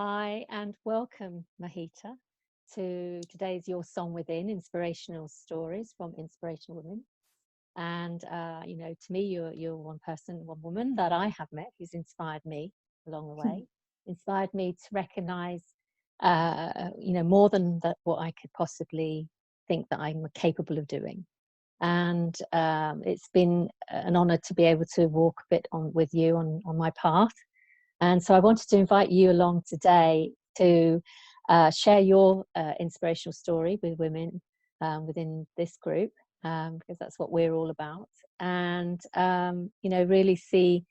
Hi and welcome, Mahita, to today's Your Song Within, Inspirational Stories from Inspirational Women. And, to me, you're one person, one woman that I have met who's inspired me along the way, inspired me to recognize, more than that, what I could possibly think that I'm capable of doing. And it's been an honor to be able to walk a bit on with you on my path. And so I wanted to invite you along today to share your inspirational story with women within this group, because that's what we're all about. And, really see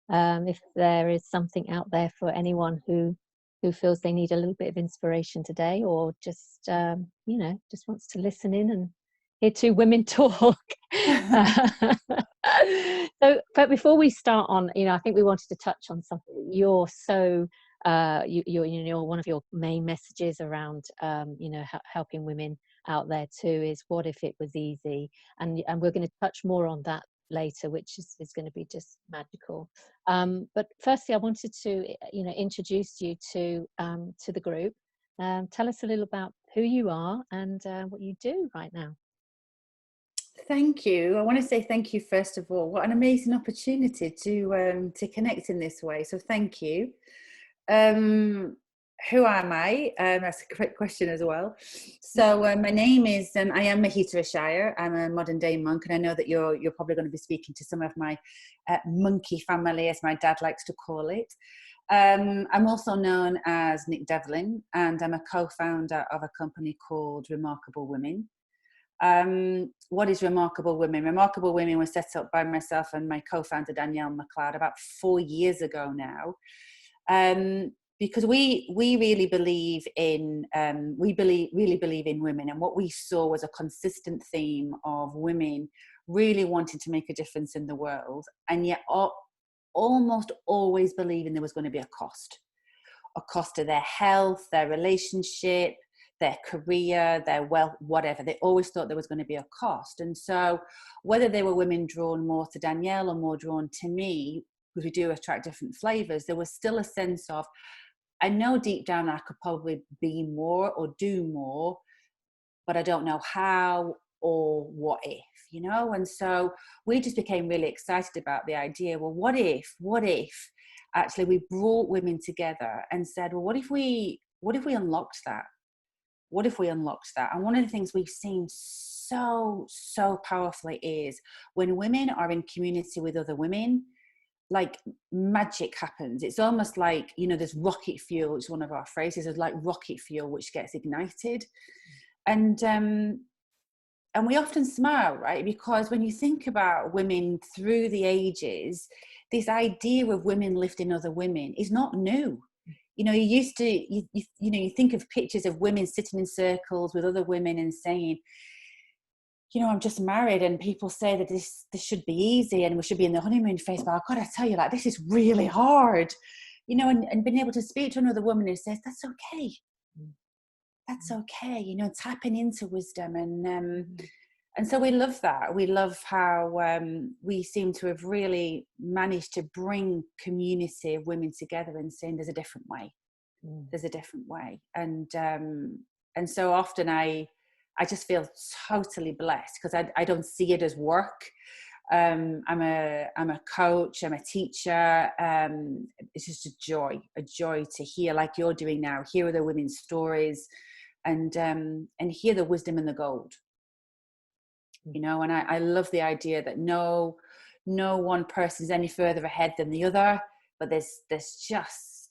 if there is something out there for anyone who feels they need a little bit of inspiration today, or just, just wants to listen in and hear two women talk. But before we start on, I think we wanted to touch on something. You're so, you're one of your main messages around, helping women out there too is what if it was easy? And we're going to touch more on that later, which is going to be just magical. But firstly, I wanted to, introduce you to the group. Tell us a little about who you are and what you do right now. Thank you. I want to say thank you first of all. What an amazing opportunity to connect in this way. So thank you. Who am I? That's a great question as well. So my name is I am Mahita Ishaya. I'm a modern day monk, and I know that you're probably going to be speaking to some of my monkey family, as my dad likes to call it. I'm also known as Nic Devlin, and I'm a co-founder of a company called Remarkable Women. What is Remarkable Women? Remarkable Women was set up by myself and my co-founder Danielle McLeod about 4 years ago now, because we really believe in really believe in women, and what we saw was a consistent theme of women really wanting to make a difference in the world, and yet almost always believing there was going to be a cost to their health, their relationship, their career, their wealth, whatever. They always thought there was going to be a cost. And so whether they were women drawn more to Danielle or more drawn to me, because we do attract different flavors, there was still a sense of, I know deep down I could probably be more or do more, but I don't know how or what if, And so we just became really excited about the idea, well, what if actually we brought women together and said, well, what if we unlocked that? What if we unlocked that? And one of the things we've seen so powerfully is when women are in community with other women, like magic happens. It's almost like, there's rocket fuel, it's one of our phrases, is like rocket fuel which gets ignited. And we often smile, right? Because when you think about women through the ages, this idea of women lifting other women is not new. You used to, you think of pictures of women sitting in circles with other women and saying, I'm just married, and people say that this should be easy and we should be in the honeymoon phase, but I've got to tell you, like, this is really hard, and being able to speak to another woman who says, that's okay. That's okay, tapping into wisdom. And so we love that. We love how we seem to have really managed to bring community of women together and saying there's a different way. There's a different way. And so often I just feel totally blessed because I don't see it as work. I'm a coach, I'm a teacher. It's just a joy to hear, like you're doing now, hear other women's stories and hear the wisdom and the gold. And I love the idea that no one person is any further ahead than the other, but there's just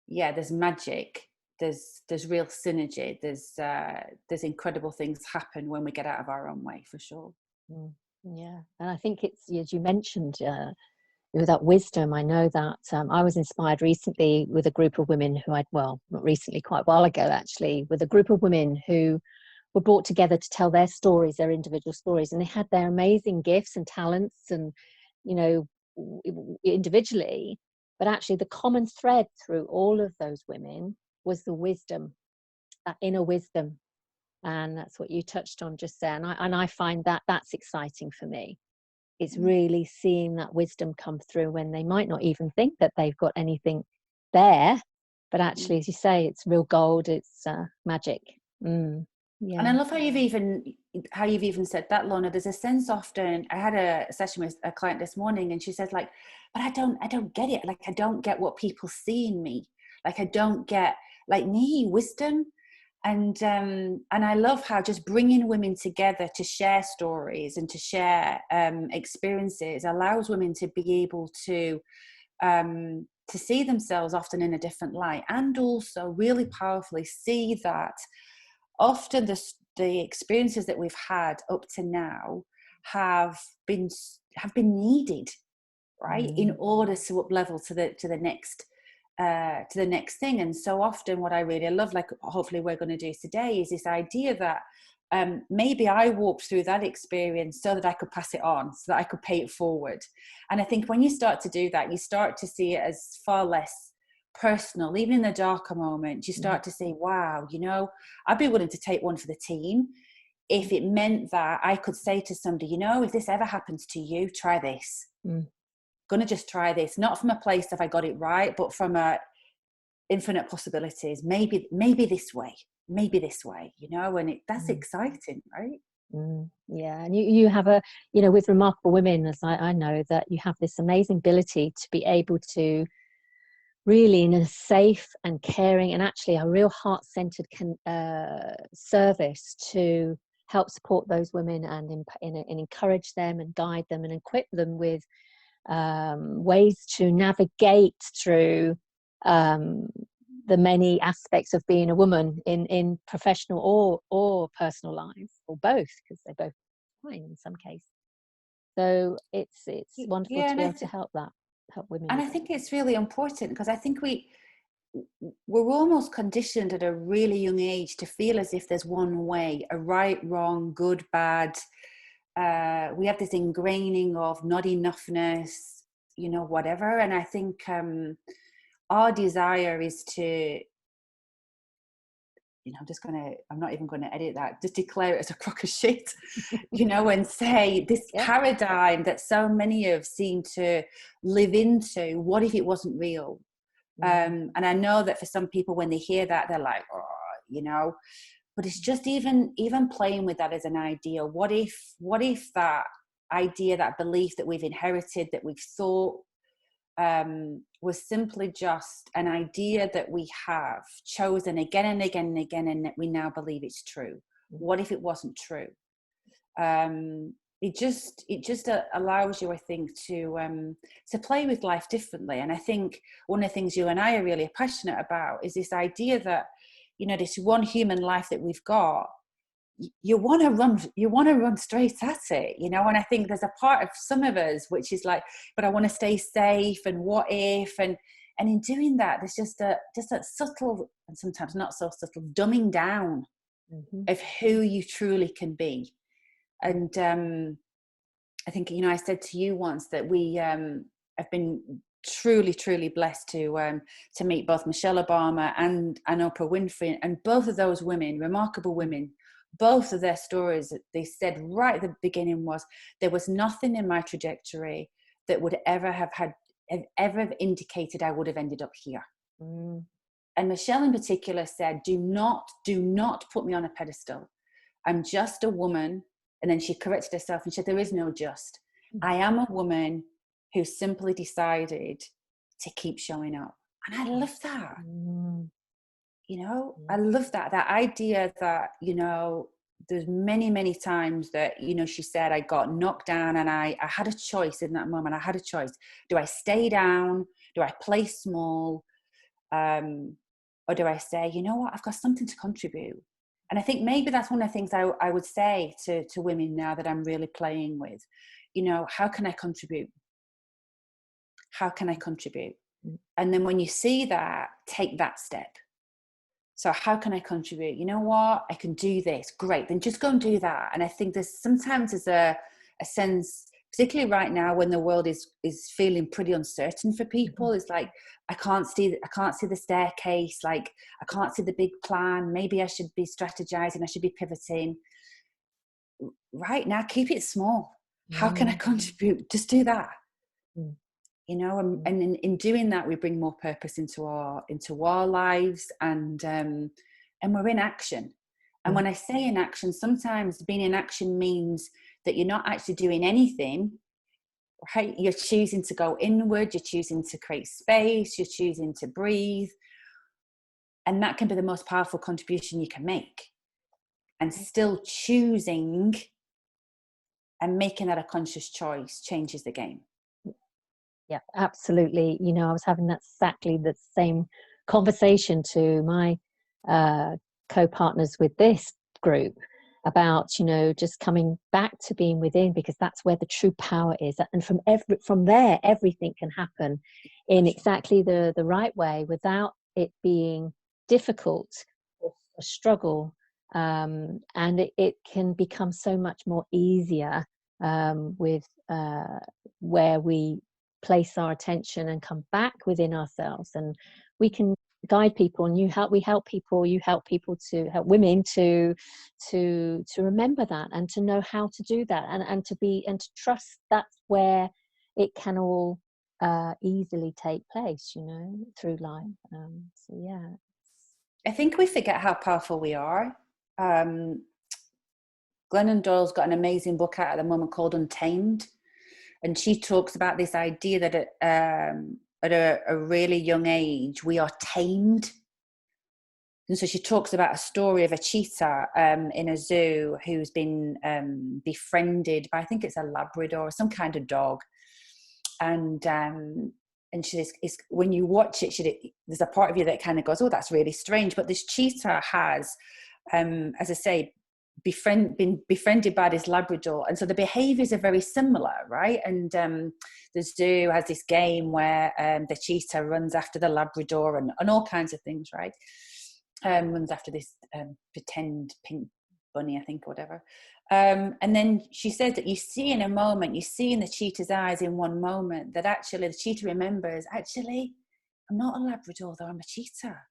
there's magic, there's real synergy, there's incredible things happen when we get out of our own way, for sure. Yeah, and I think it's, as you mentioned, with that wisdom, I know that I was inspired recently with a group of women who not recently, quite a while ago actually, with a group of women who were brought together to tell their stories, their individual stories, and they had their amazing gifts and talents and, individually, but actually the common thread through all of those women was the wisdom, that inner wisdom. And that's what you touched on just there. And I find that that's exciting for me. It's really seeing that wisdom come through when they might not even think that they've got anything there, but actually, as you say, it's real gold. It's magic. Yeah. And I love how you've even said that, Lorna. There's a sense often. I had a session with a client this morning, and she said, like, but I don't get it. Like, I don't get what people see in me. Like, I don't get, like, me, wisdom. And I love how just bringing women together to share stories and to share experiences allows women to be able to see themselves often in a different light, and also really powerfully see that often the experiences that we've had up to now have been needed, right, in order to up level to the next thing. And so often what I really love, like hopefully we're going to do today, is this idea that maybe I walked through that experience so that I could pass it on, so that I could pay it forward. And I think when you start to do that, you start to see it as far less personal. Even in the darker moments, you start to say, wow, I'd be willing to take one for the team if it meant that I could say to somebody, if this ever happens to you, try this. Gonna just try this, not from a place of I got it right, but from a infinite possibilities. Maybe this way, and that's exciting, right? Yeah, and you have with remarkable women, as I know, that you have this amazing ability to be able to really, in a safe and caring and actually a real heart-centered service, to help support those women and encourage them and guide them and equip them with ways to navigate through the many aspects of being a woman in professional or personal life, or both, because they're both fine in some cases. So it's wonderful to be able to help women. And I think it's really important, because I think we're almost conditioned at a really young age to feel as if there's one way, a right, wrong, good, bad. We have this ingraining of not enoughness, whatever. And I think our desire is to, I'm not even going to edit that, just declare it as a crock of shit, and say this paradigm that so many of seem to live into, what if it wasn't real? And I know that for some people, when they hear that, they're like, oh, but it's just even playing with that as an idea. What if that idea, that belief that we've inherited, that we've thought, was simply just an idea that we have chosen again and again and again, and that we now believe it's true? What if it wasn't true? It just allows you, I think, to play with life differently. And I think one of the things you and I are really passionate about is this idea that, this one human life that we've got, you want to run straight at it, and I think there's a part of some of us which is like, but I want to stay safe, and what if, and in doing that, there's just a subtle, and sometimes not so subtle, dumbing down of who you truly can be. And I think, I said to you once that we have been truly, truly blessed to meet both Michelle Obama and Oprah Winfrey, and both of those women, remarkable women. Both of their stories, they said right at the beginning, was there was nothing in my trajectory that would ever have indicated I would have ended up here. And Michelle in particular said, do not put me on a pedestal. I'm just a woman. And then she corrected herself and said, there is no just. I am a woman who simply decided to keep showing up. And I love that. I love that idea that, there's many, many times that, she said, I got knocked down, and I had a choice in that moment. I had a choice. Do I stay down? Do I play small? Or do I say, you know what, I've got something to contribute? And I think maybe that's one of the things I would say to women now that I'm really playing with. How can I contribute? How can I contribute? And then when you see that, take that step. So how can I contribute? You know what? I can do this. Great. Then just go and do that. And I think there's sometimes a sense, particularly right now when the world is feeling pretty uncertain for people. It's like, I can't see the staircase. Like, I can't see the big plan. Maybe I should be strategizing. I should be pivoting. Right now, keep it small. How can I contribute? Just do that. you know, and in doing that, we bring more purpose into our lives, and we're in action. And when I say in action, sometimes being in action means that you're not actually doing anything, right? You're choosing to go inward, you're choosing to create space, you're choosing to breathe. And that can be the most powerful contribution you can make. And still choosing and making that a conscious choice changes the game. Yeah, absolutely. You know, I was having exactly the same conversation to my co-partners with this group about, you know, just coming back to being within, because that's where the true power is. And from there, everything can happen in exactly the right way, without it being difficult or a struggle. And it can become so much more easier with where we place our attention and come back within ourselves, and we can guide people, and we help people to help women to remember that, and to know how to do that, and to trust that's where it can all easily take place, you know, through life. So yeah, I think we forget how powerful we are. Glennon Doyle's got an amazing book out at the moment called Untamed. And she talks about this idea that at a really young age, we are tamed. And so she talks about a story of a cheetah in a zoo who's been befriended by, I think it's a Labrador or some kind of dog. And she says, when you watch it, there's a part of you that kind of goes, oh, that's really strange. But this cheetah has, as I say, been befriended by this Labrador, and so the behaviors are very similar, right? And the zoo has this game where the cheetah runs after the Labrador and all kinds of things, right? Runs after this pretend pink bunny, I think, or whatever. And then she says that you see in the cheetah's eyes in one moment that actually the cheetah remembers, actually, I'm not a Labrador though, I'm a cheetah.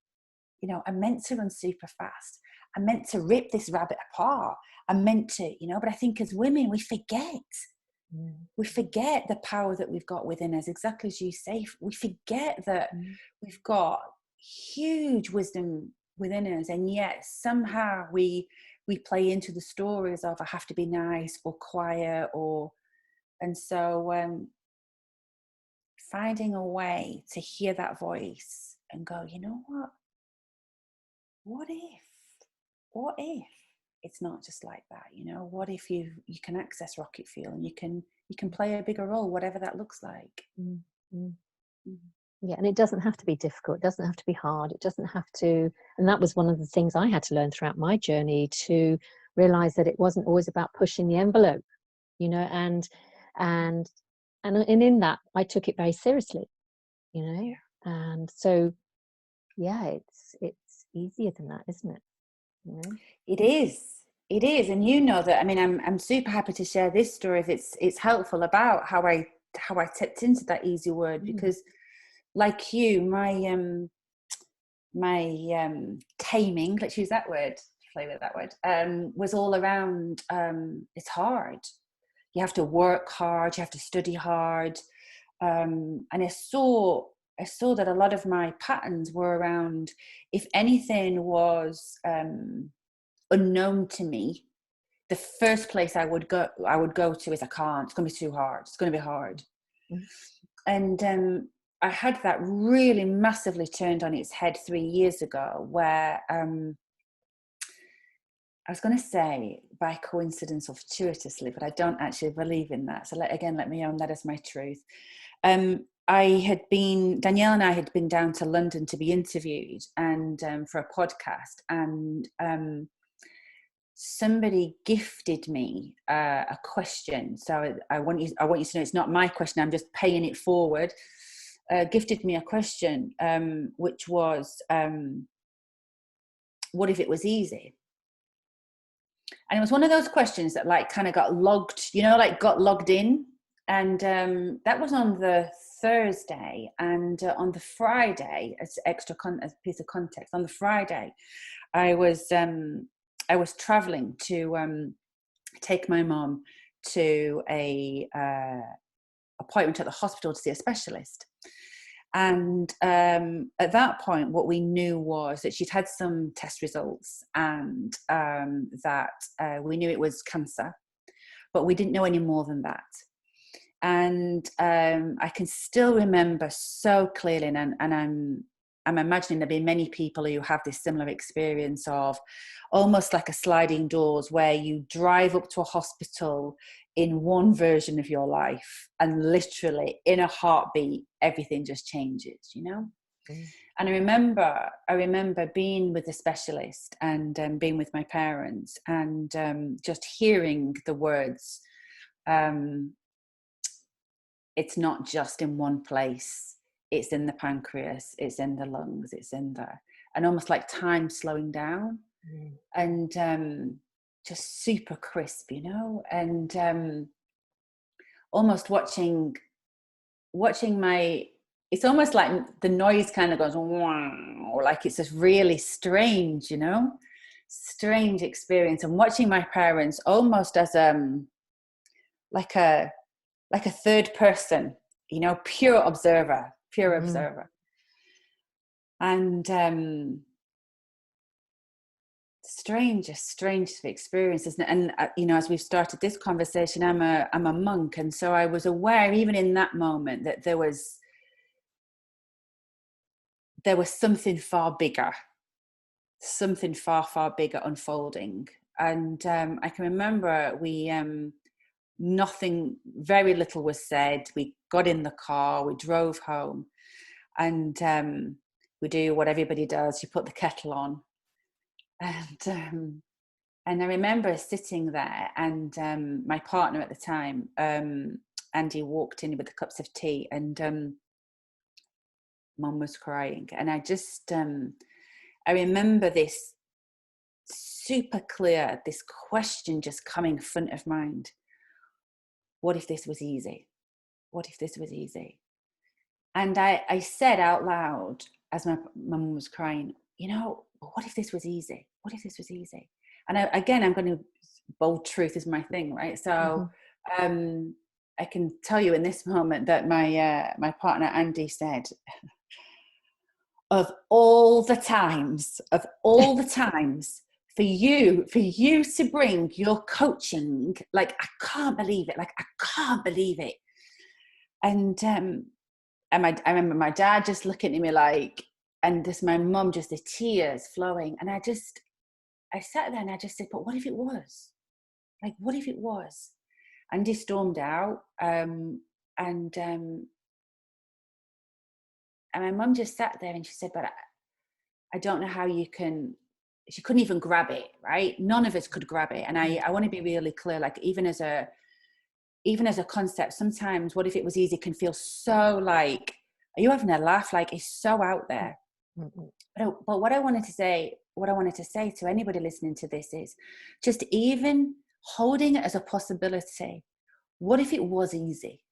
You know, I'm meant to run super fast. I'm meant to rip this rabbit apart. I'm meant to, you know, but I think as women, we forget. We forget the power that we've got within us, exactly as you say. We forget that we've got huge wisdom within us, and yet somehow we play into the stories of I have to be nice or quiet, and so finding a way to hear that voice and go, you know what if it's not just like that? You know, what if you can access rocket fuel and you can play a bigger role, whatever that looks like. Yeah, and it doesn't have to be difficult, it doesn't have to be hard, it doesn't have to, and that was one of the things I had to learn throughout my journey, to realize that it wasn't always about pushing the envelope, you know, and in that I took it very seriously, you know. And so yeah, it's easier than that, isn't it? You know? It is, and you know that. I mean, I'm super happy to share this story if it's helpful about how I tipped into that easy word, because like you, my taming, let's use that word, play with that word, was all around it's hard. You have to work hard, you have to study hard, and I saw that a lot of my patterns were around, if anything was unknown to me, the first place I would go to is I can't, it's going to be too hard, it's going to be hard. And I had that really massively turned on its head 3 years ago, where I was going to say by coincidence or fortuitously, but I don't actually believe in that. So let me own that as my truth. Danielle and I had been down to London to be interviewed and for a podcast, and somebody gifted me a question. So I want you to know it's not my question, I'm just paying it forward. Gifted me a question, which was, what if it was easy? And it was one of those questions that like kind of got logged, you know, like got logged in. And that was on the Thursday, and on the Friday, as extra a piece of context, on the Friday, I was traveling to take my mom to a appointment at the hospital to see a specialist. And at that point, what we knew was that she'd had some test results, and that we knew it was cancer, but we didn't know any more than that. And I can still remember so clearly, and I'm imagining there'll be many people who have this similar experience of almost like a sliding doors, where you drive up to a hospital in one version of your life, and literally in a heartbeat, everything just changes, you know? Mm. And I remember being with the specialist and being with my parents, and just hearing the words, it's not just in one place, it's in the pancreas, it's in the lungs, it's in there. And almost like time slowing down. Mm. And just super crisp, you know, and almost watching my, it's almost like the noise kind of goes, wow, like it's just really strange, you know, strange experience. And watching my parents almost as like a third person, you know, pure observer. And strange experience, isn't it? And you know, as we've started this conversation, I'm a monk, and so I was aware, even in that moment, that there was something far bigger unfolding. And I can remember very little was said. We got in the car, we drove home, and we do what everybody does, you put the kettle on. And I remember sitting there, and my partner at the time, Andy, walked in with the cups of tea, and Mum was crying. And I just, I remember this super clear, this question just coming front of mind. What if this was easy? What if this was easy? And I said out loud, as my mum was crying, you know, what if this was easy? What if this was easy? And I'm going to, bold truth is my thing, right? So I can tell you in this moment that my partner Andy said, of all the times for you to bring your coaching, like, I can't believe it. And I remember my dad just looking at me like, and this, my mum, just the tears flowing. And I sat there and I just said, but what if it was? Like, what if it was? And he stormed out. And my mum just sat there and she said, but I don't know how you can. She couldn't even grab it, right? None of us could grab it. And I want to be really clear, like, even as a concept, sometimes what if it was easy can feel so like, are you having a laugh? Like, it's so out there. Mm-hmm. But what I wanted to say to anybody listening to this is just even holding it as a possibility. What if it was easy?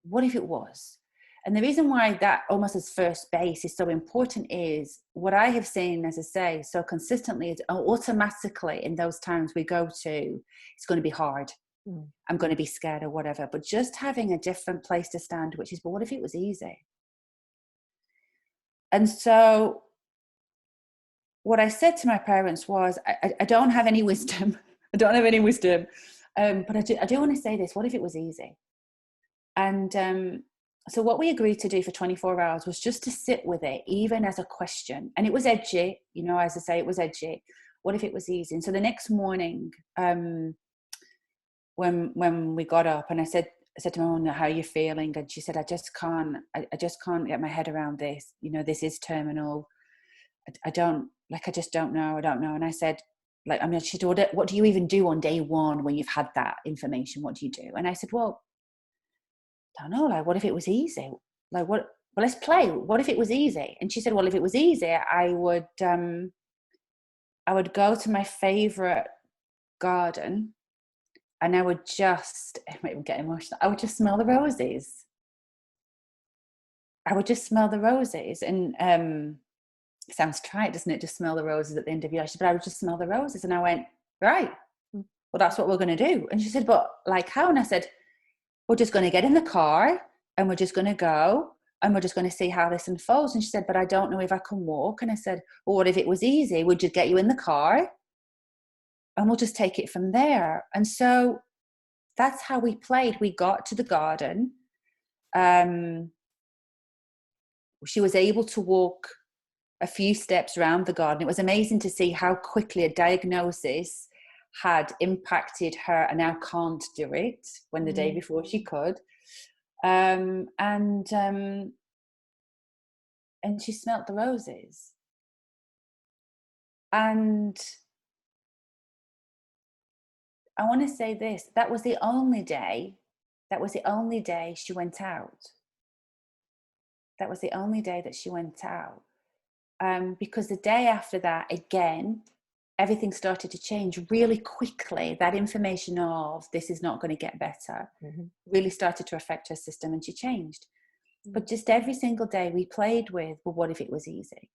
What if it was? And the reason why that almost as first base is so important is what I have seen, as I say, so consistently, is automatically in those times we go to, it's going to be hard. I'm going to be scared or whatever. But just having a different place to stand, which is, but what if it was easy? And so what I said to my parents was, I don't have any wisdom. I don't have any wisdom. But I do want to say this. What if it was easy? And so what we agreed to do for 24 hours was just to sit with it, even as a question. And it was edgy, you know, as I say, it was edgy. What if it was easy? And so the next morning, when we got up, and I said to my mum, how are you feeling? And she said, I just can't get my head around this. You know, this is terminal. I just don't know. And I said, she said, what do you even do on day one when you've had that information? What do you do? And I said, well, I don't know, like, what if it was easy? Like, well, let's play. What if it was easy? And she said, well, if it was easy, I would go to my favorite garden, and I would just, I might even get emotional, I would just smell the roses. And it sounds trite, doesn't it? Just smell the roses at the end of your life. But I would just smell the roses. And I went, right, well, that's what we're going to do. And she said, but like, how? And I said, we're just going to get in the car and we're just going to go and we're just going to see how this unfolds. And she said, but I don't know if I can walk. And I said, well, what if it was easy? We'd just get you in the car and we'll just take it from there. And so that's how we played. We got to the garden. She was able to walk a few steps around the garden. It was amazing to see how quickly a diagnosis had impacted her and now can't do it when the day before she could. And she smelt the roses. And I want to say this, that was the only day she went out. That was the only day that she went out. Because the day after that, again, everything started to change really quickly. That information of this is not going to get better really started to affect her system, and she changed. But just every single day we played with, well, what if it was easy?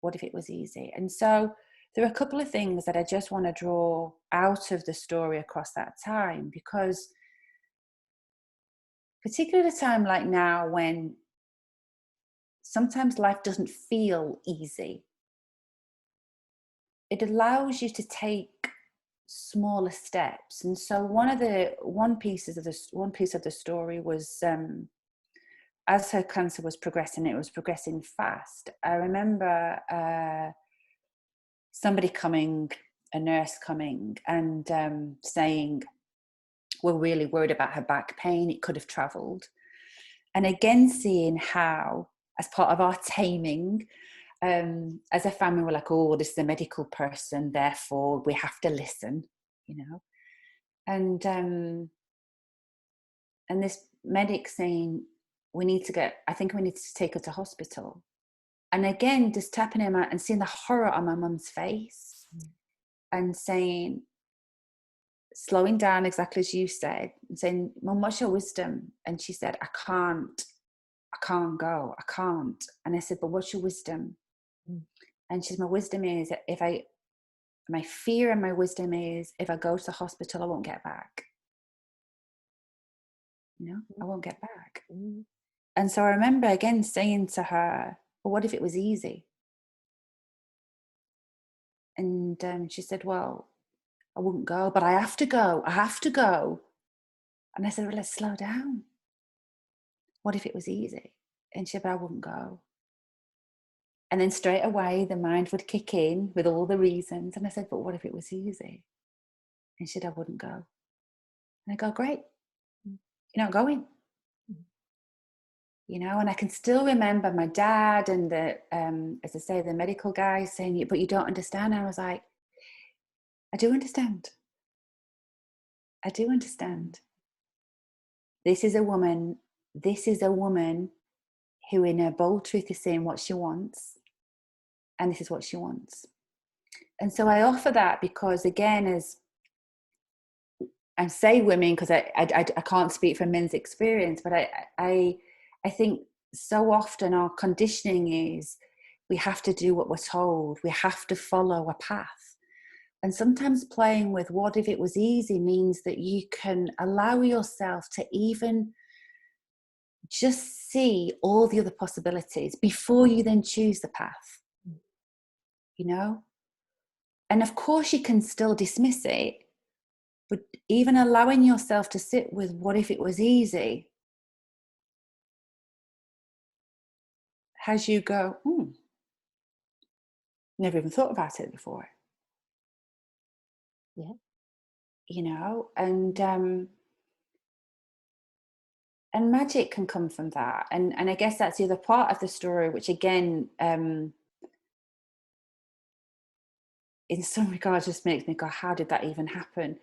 What if it was easy? And so there are a couple of things that I just want to draw out of the story across that time, because particularly at a time like now when sometimes life doesn't feel easy, it allows you to take smaller steps. And so one piece of the story was, as her cancer was progressing, it was progressing fast. I remember somebody coming, a nurse coming, and saying, we're really worried about her back pain. It could have traveled. And again, seeing how, as part of our taming, as a family, we're like, oh, this is a medical person, therefore we have to listen, you know. And this medic saying, I think we need to take her to hospital. And again, just tapping him out and seeing the horror on my mum's face and saying, slowing down exactly as you said, and saying, Mum, what's your wisdom? And she said, I can't go, I can't. And I said, but what's your wisdom? And she said, my wisdom is my fear and my wisdom is if I go to the hospital, I won't get back. You know, I won't get back. And so I remember again saying to her, well, what if it was easy? And she said, well, I wouldn't go, but I have to go. And I said, well, let's slow down. What if it was easy? And she said, but I wouldn't go. And then straight away, the mind would kick in with all the reasons. And I said, but what if it was easy? And she said, I wouldn't go. And I go, great. You're not going. You know, and I can still remember my dad and as I say, the medical guy saying, but you don't understand. I was like, I do understand. I do understand. This is a woman who in her bold truth is saying what she wants. And this is what she wants. And so I offer that because, again, as I say women, because I can't speak from men's experience, but I think so often our conditioning is we have to do what we're told. We have to follow a path. And sometimes playing with what if it was easy means that you can allow yourself to even just see all the other possibilities before you then choose the path. You know? And of course you can still dismiss it, but even allowing yourself to sit with what if it was easy, as you go, never even thought about it before. Yeah. You know, and magic can come from that. And I guess that's the other part of the story, which again, in some regards just makes me go, how did that even happen?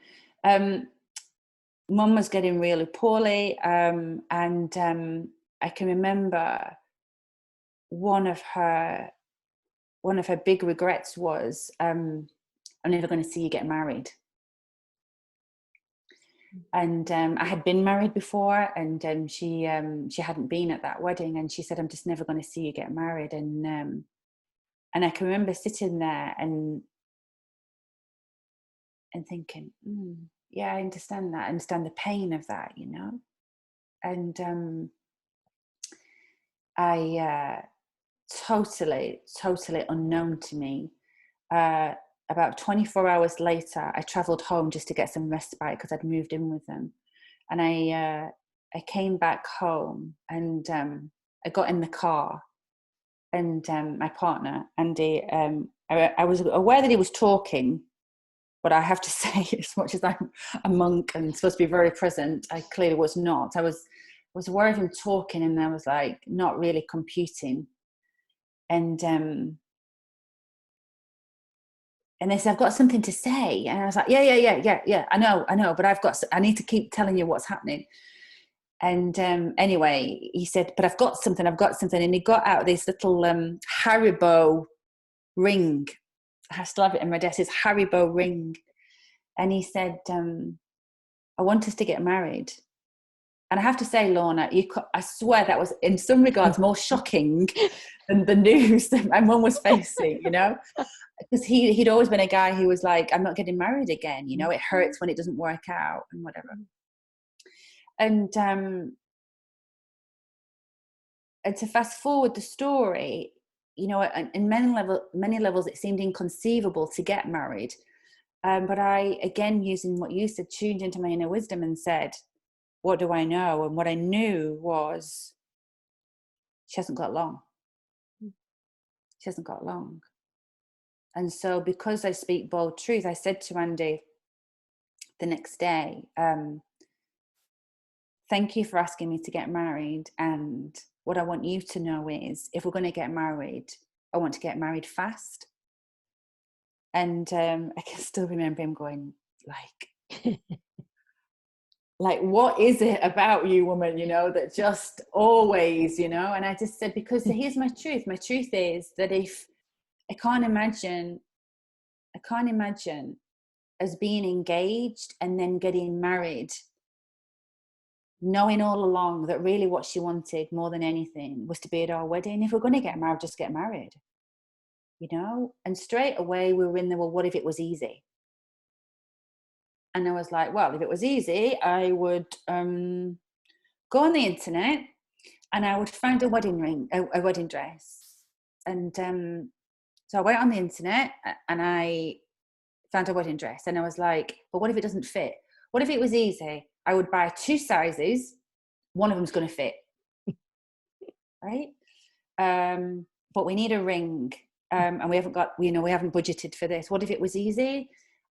Mum was getting really poorly, and I can remember one of her big regrets was, I'm never going to see you get married. And I had been married before, and she hadn't been at that wedding, and she said, I'm just never going to see you get married. And I can remember sitting there and thinking, yeah, I understand that. I understand the pain of that, you know. And I totally unknown to me, about 24 hours later, I travelled home just to get some respite because I'd moved in with them. And I came back home, and I got in the car, and my partner, Andy, I was aware that he was talking, but I have to say, as much as I'm a monk and supposed to be very present, I clearly was not. I was aware of him talking, and I was like not really computing. And they said, I've got something to say. And I was like, yeah, I know, but I need to keep telling you what's happening. And anyway, he said, but I've got something. And he got out this little Haribo ring. I still have it in my desk, this Haribo ring. And he said, I want us to get married. And I have to say, Lorna, I swear that was in some regards more shocking than the news that my mum was facing, you know? Because he'd always been a guy who was like, I'm not getting married again, you know, it hurts when it doesn't work out and whatever. And to fast forward the story, you know, in many levels, it seemed inconceivable to get married. But I, again, using what you said, tuned into my inner wisdom and said, what do I know? And what I knew was she hasn't got long. She hasn't got long. And so because I speak bold truth, I said to Andy the next day, thank you for asking me to get married. And what I want you to know is, if we're going to get married, I want to get married fast. And I can still remember him going, like, what is it about you, woman, you know, that just always, you know? And I just said, because here's my truth. My truth is that if I can't imagine as being engaged and then getting married, knowing all along that really what she wanted more than anything was to be at our wedding. If we're going to get married, just get married, you know? And straight away we were in there, well, what if it was easy? And I was like, well, if it was easy, I would go on the internet and I would find a wedding ring, a wedding dress. And so I went on the internet and I found a wedding dress, and I was like, but what if it doesn't fit? What if it was easy? I would buy 2 sizes, one of them's going to fit, right? But we need a ring, and we haven't budgeted for this. What if it was easy?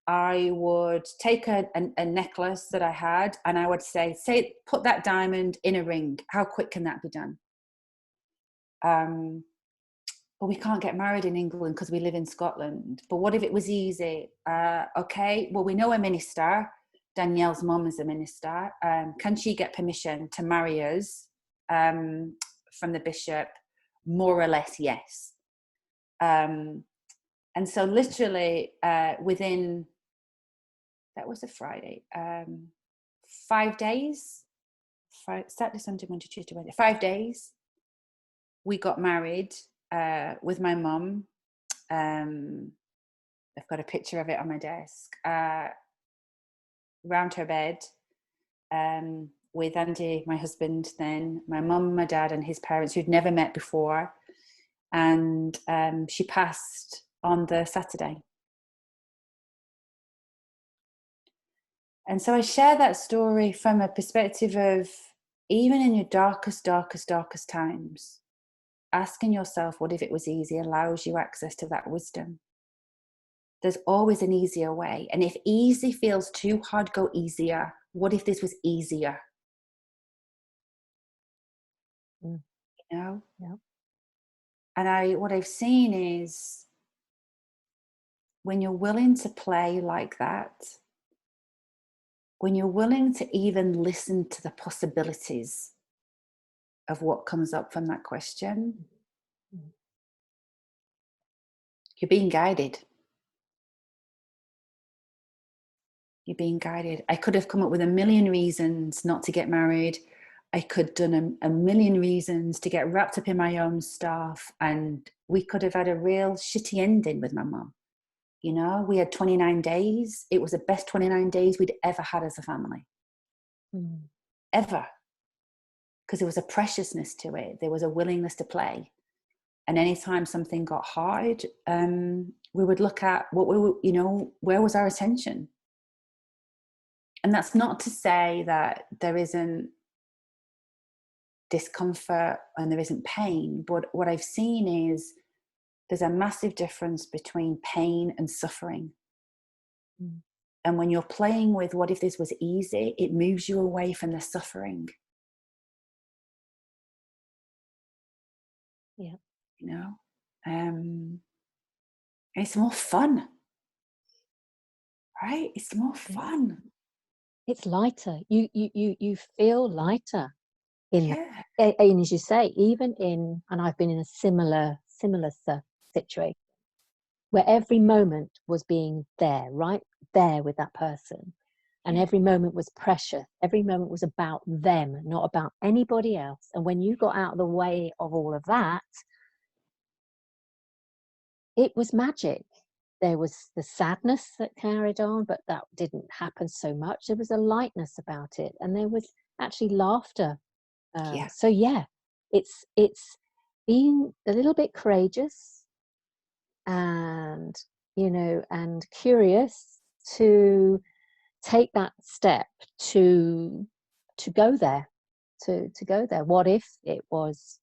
I would take a necklace that I had, and I would say, put that diamond in a ring. How quick can that be done? But we can't get married in England because we live in Scotland. But what if it was easy? Okay, well, we know a minister. Danielle's mum is a minister. Can she get permission to marry us from the bishop? More or less, yes. And so literally within, that was a Friday, 5 days, Saturday, Sunday, Monday, Tuesday, Wednesday, 5 days, we got married with my mum. I've got a picture of it on my desk, round her bed, with Andy, my husband, then my mum, my dad, and his parents, who'd never met before. And she passed on the Saturday. And so I share that story from a perspective of, even in your darkest times, asking yourself, what if it was easy, allows you access to that wisdom. There's always an easier way. And if easy feels too hard, go easier. What if this was easier? You know? Yeah. And what I've seen is, when you're willing to play like that, when you're willing to even listen to the possibilities of what comes up from that question, you're being guided. You're being guided. I could have come up with a million reasons not to get married. I could have done a million reasons to get wrapped up in my own stuff, and we could have had a real shitty ending with my mum. You know, we had 29 days. It was the best 29 days we'd ever had as a family. Ever. because there was a preciousness to it. There was a willingness to play. And anytime something got hard, we would look at what we were, where was our attention? And that's not to say that there isn't discomfort and there isn't pain, but what I've seen is there's a massive difference between pain and suffering. Mm. And when you're playing with what if this was easy, it moves you away from the suffering. Yeah. And it's more fun, right? It's more fun. It's lighter. You feel lighter in that. And as you say, even in, and I've been in a similar situation where every moment was being there, right there with that person, and every moment was precious. Every moment was about them, not about anybody else. And when you got out of the way of all of that, it was magic. There was the sadness that carried on, but that didn't happen so much. There was a lightness about it, and there was actually laughter. So yeah, it's being a little bit courageous and and curious to take that step to go there, to go there. What if it was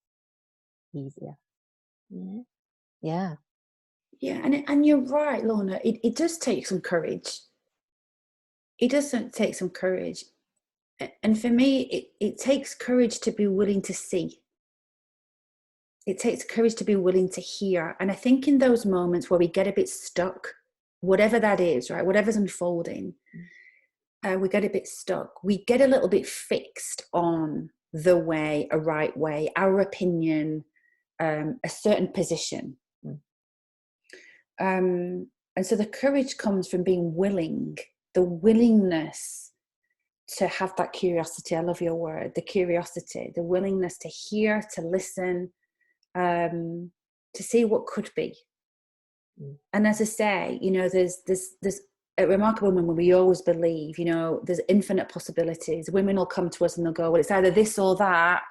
easier? Yeah. And you're right, Lorna. It does take some courage. It does take some courage. And for me, it takes courage to be willing to see. It takes courage to be willing to hear. And I think in those moments where we get a bit stuck, whatever that is, right, whatever's unfolding, we get a bit stuck. We get a little bit fixed on the way, a right way, our opinion, a certain position. And so the courage comes from being willing, the willingness to have that curiosity. I love your word, the curiosity, the willingness to hear, to listen, to see what could be. And as I say, there's a remarkable woman where we always believe, there's infinite possibilities. Women will come to us and they'll go, well, it's either this or that,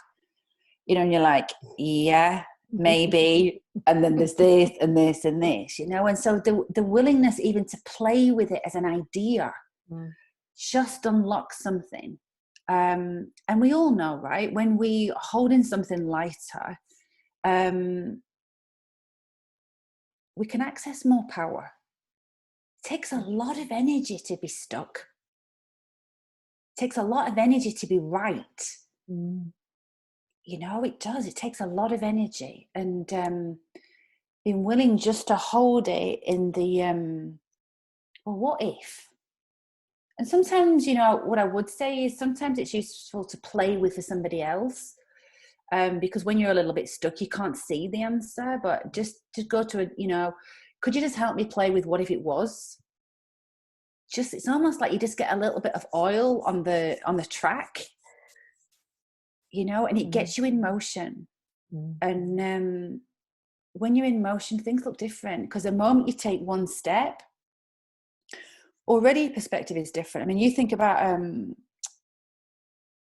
and you're like, yeah, maybe. And then there's this and this and this, and so the willingness even to play with it as an idea just unlocks something. And we all know, right, when we hold in something lighter, we can access more power. It takes a lot of energy to be stuck. It takes a lot of energy to be right. It does. It takes a lot of energy. And being willing just to hold it in the, well, what if? And sometimes, what I would say is sometimes it's useful to play with for somebody else. Because when you're a little bit stuck, you can't see the answer, but just to go to could you just help me play with what if it was? It's almost like you just get a little bit of oil on the track, and it gets you in motion. And when you're in motion, things look different, because the moment you take one step, already perspective is different. I mean, you think about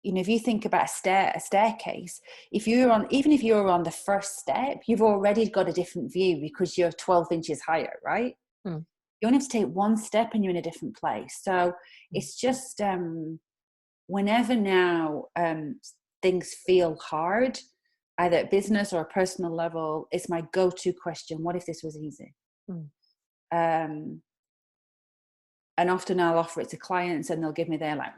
if you think about a staircase, even if you're on the first step, you've already got a different view because you're 12 inches higher, right? You only have to take one step and you're in a different place. So it's just whenever now things feel hard, either at business or a personal level, it's my go-to question: what if this was easy? And often I'll offer it to clients and they'll give me their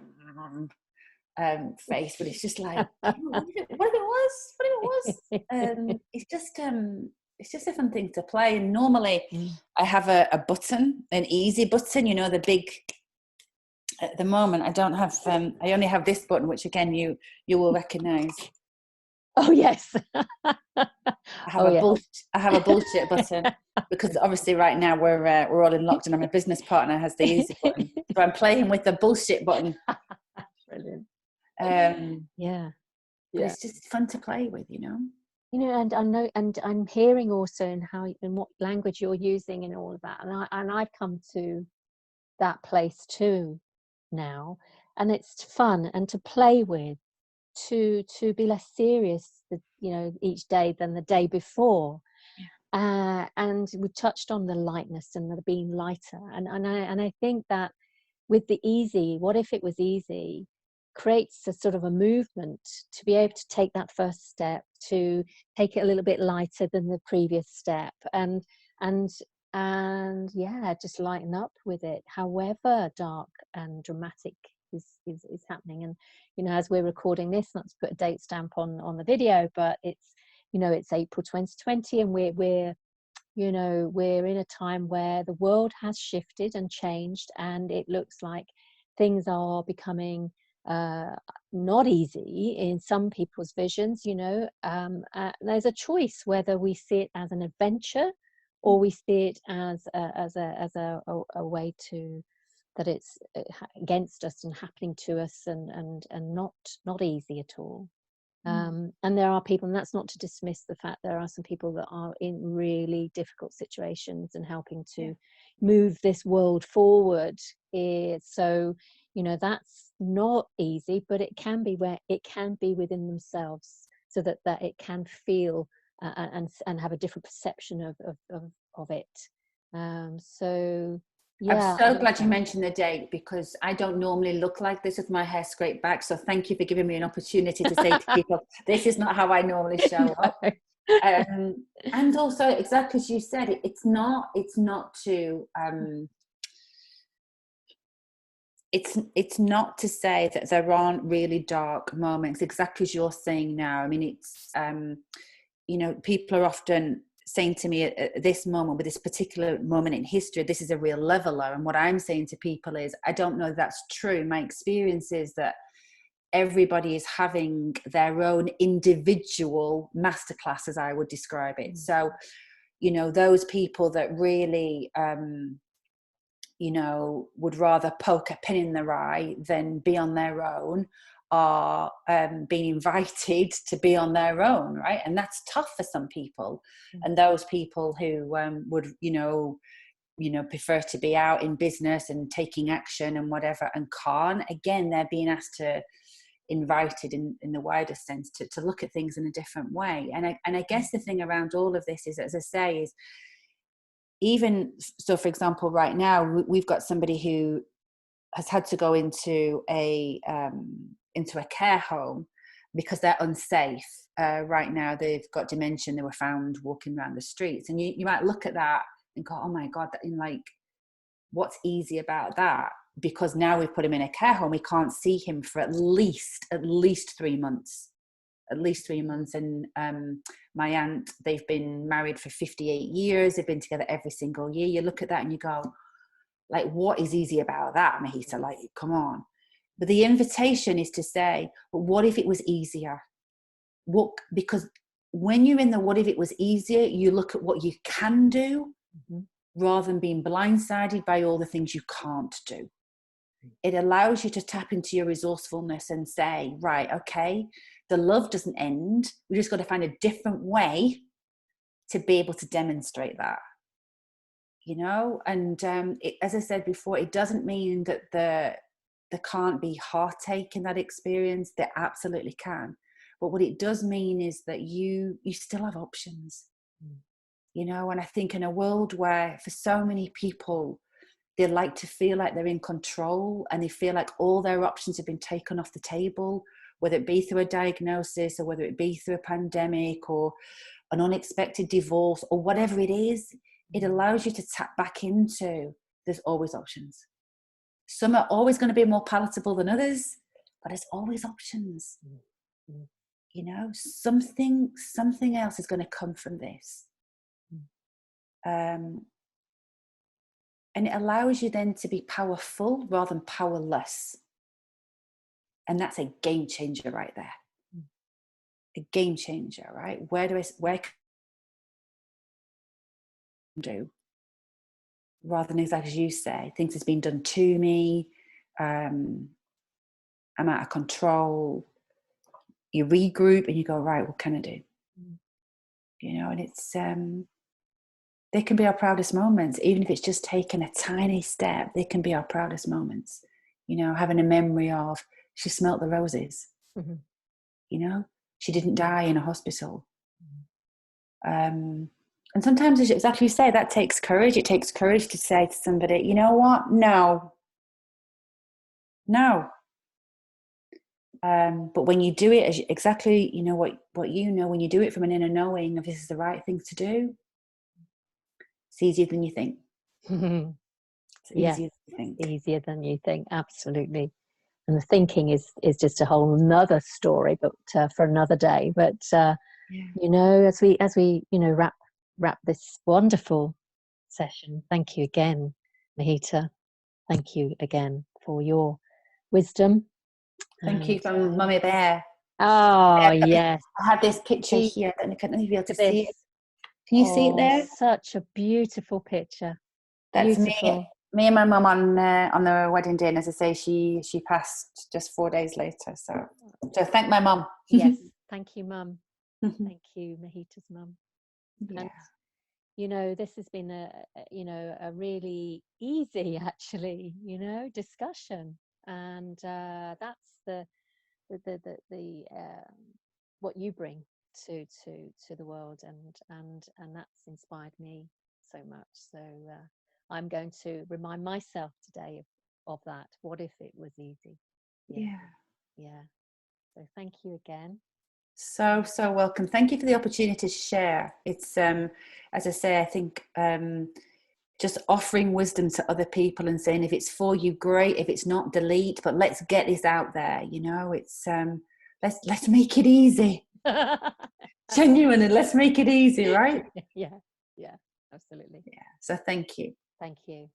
face, but it's just like, what if it was? It's just a fun thing to play. And normally I have a button, an easy button, the big. At the moment, I don't have. I only have this button, which again you will recognise. Oh yes. I have a bullshit button, because obviously right now we're all in lockdown and my business partner has the easy button, so I'm playing with the bullshit button. Brilliant. But it's just fun to play with, and I know, and I'm hearing also in what language you're using and all of that, and I've come to that place too now, and it's fun and to play with, to be less serious, each day than the day before. And we touched on the lightness and the being lighter, and I think that with the easy, what if it was easy, creates a sort of a movement to be able to take that first step, to take it a little bit lighter than the previous step, and yeah, just lighten up with it, however dark and dramatic is happening. And as we're recording this, not to put a date stamp on the video, but it's it's April 2020, and we're in a time where the world has shifted and changed, and it looks like things are becoming not easy in some people's visions. There's a choice whether we see it as an adventure or we see it as a way to that it's against us and happening to us, and not easy at all. And there are people, and that's not to dismiss the fact there are some people that are in really difficult situations and helping to move this world forward. So that's not easy, but it can be within themselves, so that it can feel and have a different perception of it. So yeah, I'm so glad you mentioned the date, because I don't normally look like this with my hair scraped back. So thank you for giving me an opportunity to say to people, this is not how I normally show up. And also, exactly as you said, it's not to say that there aren't really dark moments, exactly as you're saying now. I mean, it's people are often saying to me at this moment, with this particular moment in history, this is a real leveler. And what I'm saying to people is, I don't know if that's true. My experience is that everybody is having their own individual masterclass, as I would describe it. So, those people that really, would rather poke a pin in their eye than be on their own, are being invited to be on their own, right? And that's tough for some people. And those people who would prefer to be out in business and taking action and whatever, and can't, again, they're being asked to, invited in the wider sense, to look at things in a different way. And I guess the thing around all of this is, as I say, is even so, for example, right now we've got somebody who has had to go into a care home because they're unsafe. Right now they've got dementia, they were found walking around the streets, and you might look at that and go, oh my God, what's easy about that? Because now we've put him in a care home, we can't see him for at least 3 months. And my aunt, they've been married for 58 years, they've been together every single year. You look at that and you go, like, what is easy about that, Mahita? Like, come on. But the invitation is to say, but what if it was easier? Because when you're in the what if it was easier, you look at what you can do, rather than being blindsided by all the things you can't do. It allows you to tap into your resourcefulness and say, right, okay, the love doesn't end. We just got to find a different way to be able to demonstrate that. And as I said before, it doesn't mean that there can't be heartache in that experience. There absolutely can. But what it does mean is that you still have options. And I think in a world where for so many people, they like to feel like they're in control, and they feel like all their options have been taken off the table, whether it be through a diagnosis or whether it be through a pandemic or an unexpected divorce or whatever it is, it allows you to tap back into, there's always options. Some are always going to be more palatable than others, but there's always options. Something else is going to come from this. And it allows you then to be powerful rather than powerless. And that's a game changer right there. A game changer, right? Where can I do? Rather than, exactly as you say, things has been done to me. I'm out of control. You regroup and you go, right, what can I do? And it's, they can be our proudest moments, even if it's just taking a tiny step. They can be our proudest moments. Having a memory of, she smelt the roses. you know, she didn't die in a hospital. And sometimes, as exactly you say, that takes courage. It takes courage to say to somebody, you know what? No. But when you do it, as exactly, you know, what you know, when you do it from an inner knowing of this is the right thing to do, it's easier than you think. It's easier than you think. Easier than you think, absolutely. And the thinking is just a whole nother story, but for another day. But you know, as we you know wrap this wonderful session, thank you again, Mahita. Thank you again for your wisdom. Thank you from Mummy Bear. Oh, yes. I have this picture here. I don't know if you'll be able to see it. Can you see it there? Such a beautiful picture. That's beautiful. Me and my mum on the wedding day, and as I say, she passed just 4 days later. So thank my mum. Yes, thank you, Mum. Thank you, Mahita's mum. Yeah. And you know, this has been a really easy, actually, you know, discussion, and that's the what you bring to the world, and that's inspired me so much. So I'm going to remind myself today of that. What if it was easy? Yeah. So thank you again. So welcome. Thank you for the opportunity to share. It's as I say, I think just offering wisdom to other people and saying, if it's for you, great. If it's not, delete. But let's get this out there. You know, it's let's make it easy. Genuinely, let's make it easy, right? Yeah, absolutely. Yeah. So thank you. Thank you.